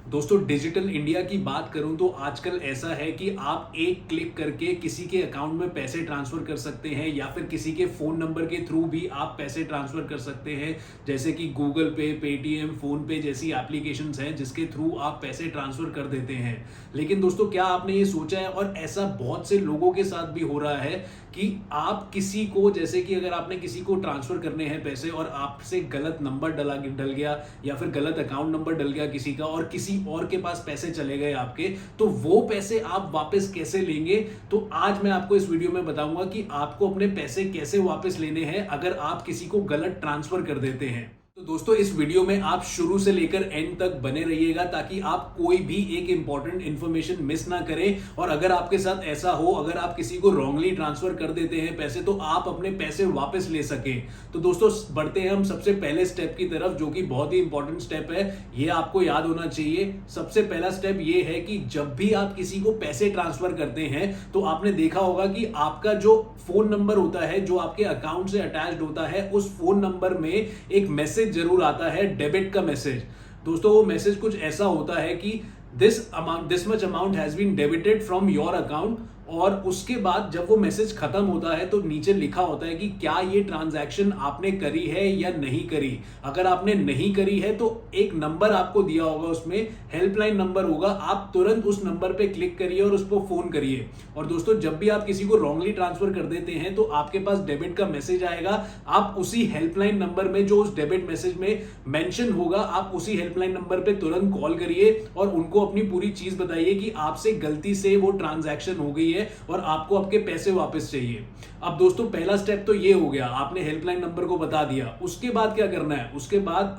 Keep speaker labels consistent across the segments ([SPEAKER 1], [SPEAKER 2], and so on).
[SPEAKER 1] दोस्तों digital India की बात करूं तो आजकल ऐसा है कि आप एक क्लिक करके किसी के अकाउंट में पैसे ट्रांसफर कर सकते हैं या फिर किसी के फोन नंबर के थ्रू भी आप पैसे ट्रांसफर कर सकते हैं। जैसे कि गूगल पे, पेटीएम, फोन पे जैसी एप्लीकेशंस हैं जिसके थ्रू आप पैसे ट्रांसफर कर देते हैं। लेकिन दोस्तों क्या आपने ये सोचा है, और ऐसा बहुत से लोगों के साथ भी हो रहा है कि आप किसी को, जैसे कि अगर आपने किसी को ट्रांसफर करने हैं पैसे और आपसे गलत नंबर डल गया या फिर गलत अकाउंट नंबर डल गया किसी का, और किसी और के पास पैसे चले गए आपके, तो वो पैसे आप वापस कैसे लेंगे। तो आज मैं आपको इस वीडियो में बताऊंगा कि आपको अपने पैसे कैसे वापस लेने हैं अगर आप किसी को गलत ट्रांसफर कर देते हैं। तो दोस्तों इस वीडियो में आप शुरू से लेकर एंड तक बने रहिएगा ताकि आप कोई भी एक इंपॉर्टेंट इंफॉर्मेशन मिस ना करें। और अगर आपके साथ ऐसा हो, अगर आप किसी को रॉन्गली ट्रांसफर कर देते हैं पैसे, तो आप अपने पैसे वापस ले सकें। तो दोस्तों बढ़ते हैं हम सबसे पहले स्टेप की तरफ, जो कि बहुत ही इंपॉर्टेंट स्टेप है। ये आपको याद होना चाहिए। सबसे पहला स्टेप ये है कि जब भी आप किसी को पैसे ट्रांसफर करते हैं तो आपने देखा होगा कि आपका जो फोन नंबर होता है, जो आपके अकाउंट से अटैच्ड होता है, उस फोन नंबर में एक मैसेज जरूर आता है, डेबिट का मैसेज। दोस्तों वो मैसेज कुछ ऐसा होता है कि this much amount has been debited from your account, और उसके बाद जब वो मैसेज खत्म होता है तो नीचे लिखा होता है कि क्या ये ट्रांजैक्शन आपने करी है या नहीं करी। अगर आपने नहीं करी है तो एक नंबर आपको दिया होगा, उसमें हेल्पलाइन नंबर होगा, आप तुरंत उस नंबर पे क्लिक करिए और उस पर फोन करिए। और दोस्तों जब भी आप किसी को रॉन्गली ट्रांसफर कर देते हैं तो आपके पास डेबिट का मैसेज आएगा। आप उसी हेल्पलाइन नंबर में जो उस डेबिट मैसेज में मेंशन होगा, आप उसी हेल्पलाइन नंबर पे तुरंत कॉल करिए और उनको अपनी पूरी चीज बताइए कि आपसे गलती से वो ट्रांजैक्शन हो गई और आपको आपके पैसे वापस चाहिए। अब दोस्तों पहला स्टेप तो ये हो गया, आपने हेल्पलाइन नंबर को बता दिया। उसके बाद क्या करना है, उसके बाद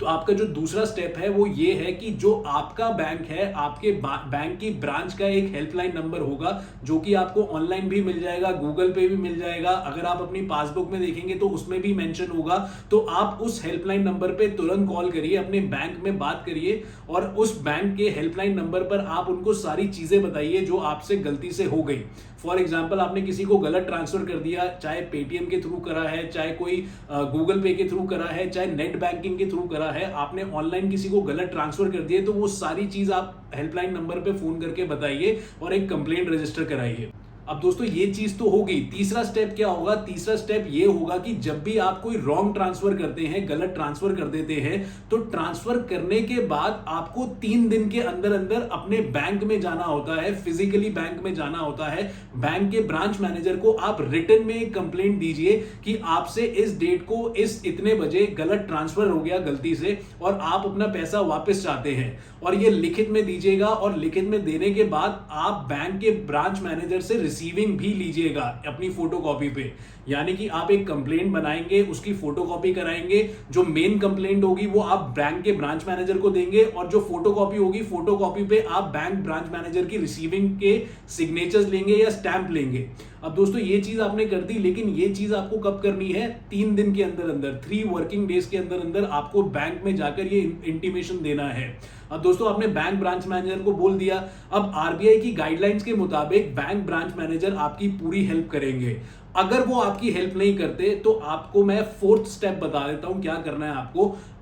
[SPEAKER 1] आपका जो दूसरा स्टेप है वो ये है कि जो आपका बैंक है, आपके बैंक की ब्रांच का एक हेल्पलाइन नंबर होगा, जो कि आपको ऑनलाइन भी मिल जाएगा, गूगल पे भी मिल जाएगा। अगर आप अपनी पासबुक में देखेंगे तो उसमें भी मेंशन होगा। तो आप उस हेल्पलाइन नंबर पे तुरंत कॉल करिए, अपने बैंक में बात करिए और उस बैंक के हेल्पलाइन नंबर पर आप उनको सारी चीजें बताइए जो आपसे गलती से हो गई। फॉर एग्जाम्पल आपने किसी को गलत ट्रांसफर कर दिया, चाहे पेटीएम के थ्रू करा है, चाहे कोई गूगल पे के थ्रू करा है, चाहे नेट बैंकिंग के थ्रू करा है, आपने ऑनलाइन किसी को गलत ट्रांसफर कर दिया, तो वो सारी चीज आप हेल्पलाइन नंबर पे फोन करके बताइए और एक कंप्लेंट रजिस्टर कराइए। अब दोस्तों ये चीज तो हो गई। तीसरा स्टेप क्या होगा, तीसरा स्टेप ये होगा कि जब भी आप कोई रॉन्ग ट्रांसफर करते हैं, गलत ट्रांसफर कर देते हैं, तो ट्रांसफर करने के बाद आपको 3 दिन के अंदर अंदर अपने बैंक में जाना होता है, फिजिकली बैंक में जाना होता है। बैंक के ब्रांच मैनेजर को आप रिटन में एक कंप्लेंट दीजिए कि आपसे इस डेट को इस इतने बजे गलत ट्रांसफर हो गया गलती से और आप अपना पैसा वापस चाहते हैं, और ये लिखित में दीजिएगा। और लिखित में देने के बाद आप बैंक के ब्रांच मैनेजर से रिसीविंग भी लीजिएगा अपनी फोटोकॉपी पे। यानी कि आप एक कंप्लेंट बनाएंगे, उसकी फोटोकॉपी कराएंगे, जो मेन कंप्लेंट होगी वो आप बैंक के ब्रांच मैनेजर को देंगे, और जो फोटोकॉपी होगी, फोटोकॉपी पे आप बैंक ब्रांच मैनेजर की रिसीविंग के सिग्नेचर्स लेंगे या स्टैंप लेंगे। अब दोस्तों ये चीज आपने कर दी, लेकिन ये चीज आपको कब करनी है, 3 दिन के अंदर अंदर, 3 वर्किंग डेज के अंदर अंदर आपको बैंक में जाकर ये इंटीमेशन देना है। अब दोस्तों आपने बैंक ब्रांच मैनेजर को बोल दिया। अब आरबीआई की गाइडलाइंस के मुताबिक बैंक ब्रांच मैनेजर आपकी पूरी हेल्प करेंगे। अगर वो आपकी हेल्प नहीं करते तो आपको मैं 4th स्टेप बता देता हूं क्या करना है।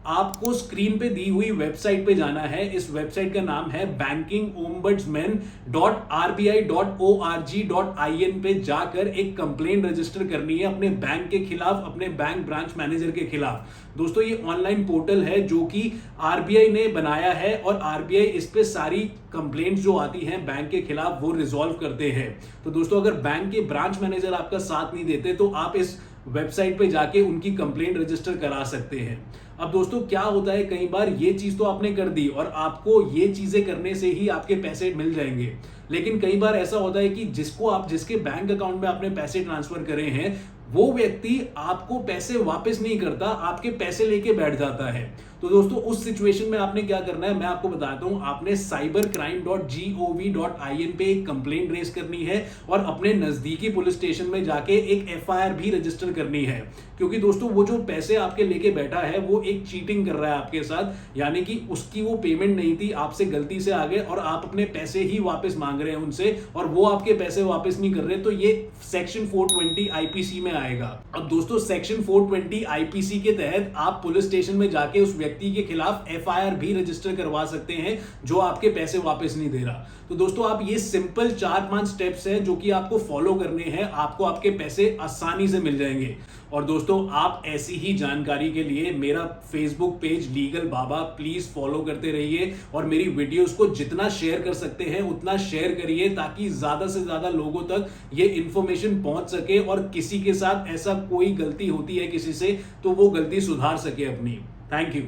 [SPEAKER 1] आपको स्क्रीन पे दी हुई वेबसाइट पे जाना है। इस वेबसाइट का नाम है bankingombuddsman.rbi.org.in पे जाकर एक कंप्लेंट रजिस्टर करनी है अपने बैंक के खिलाफ, अपने बैंक ब्रांच मैनेजर के खिलाफ। दोस्तों ये ऑनलाइन पोर्टल है जो कि आरबीआई ने बनाया है, और आरबीआई इस पे सारी कंप्लेंट्स जो आती हैं बैंक के खिलाफ वो रिजॉल्व करते हैं। तो दोस्तों अगर बैंक के ब्रांच मैनेजर आपका साथ नहीं देते तो आप इस वेबसाइट पे जाके उनकी कंप्लेंट रजिस्टर करा सकते हैं। अब दोस्तों क्या होता है, कई बार ये चीज तो आपने कर दी और आपको ये चीजें करने से ही आपके पैसे मिल जाएंगे, लेकिन कई बार ऐसा होता है कि जिसके बैंक अकाउंट में आपने पैसे ट्रांसफर करे हैं, वो व्यक्ति आपको पैसे वापस नहीं करता, आपके पैसे लेके बैठ जाता है। तो दोस्तों उस सिचुएशन में आपने क्या करना है मैं आपको बताता हूं। आपने cybercrime.gov.in पे एक कंप्लेंट रेज करनी है और अपने नजदीकी पुलिस स्टेशन में जाके एक एफआईआर भी रजिस्टर करनी है, क्योंकि दोस्तों वो जो पैसे आपके लेके बैठा है वो एक चीटिंग कर रहा है आपके साथ, यानी कि उसकी वो पेमेंट नहीं थी, आपसे गलती से आ गए और आप अपने पैसे ही वापस मांग रहे हैं उनसे और वो आपके पैसे वापस नहीं कर रहे, तो ये सेक्शन 420 आईपीसी में आएगा। अब दोस्तों सेक्शन 420 आईपीसी के तहत आप पुलिस स्टेशन में जाके उस व्यक्ति के खिलाफ FIR भी रजिस्टर करवा सकते हैं जो आपके पैसे वापस नहीं दे रहा। तो दोस्तों आप ये सिंपल 4-5 स्टेप्स हैं जो कि आपको फॉलो करने हैं, आपको आपके पैसे आसानी से मिल जाएंगे। और दोस्तों आप ऐसी ही जानकारी के लिए मेरा Facebook page legal Baba please follow करते रहिए और मेरी वीडियोस को जितना शेयर कर सकते हैं उतना शेयर करिए ताकि ज्यादा से ज्यादा लोगों तक ये इंफॉर्मेशन पहुंच सके और किसी के साथ ऐसा कोई गलती होती है किसी से तो वो गलती सुधार सके अपनी। Thank you.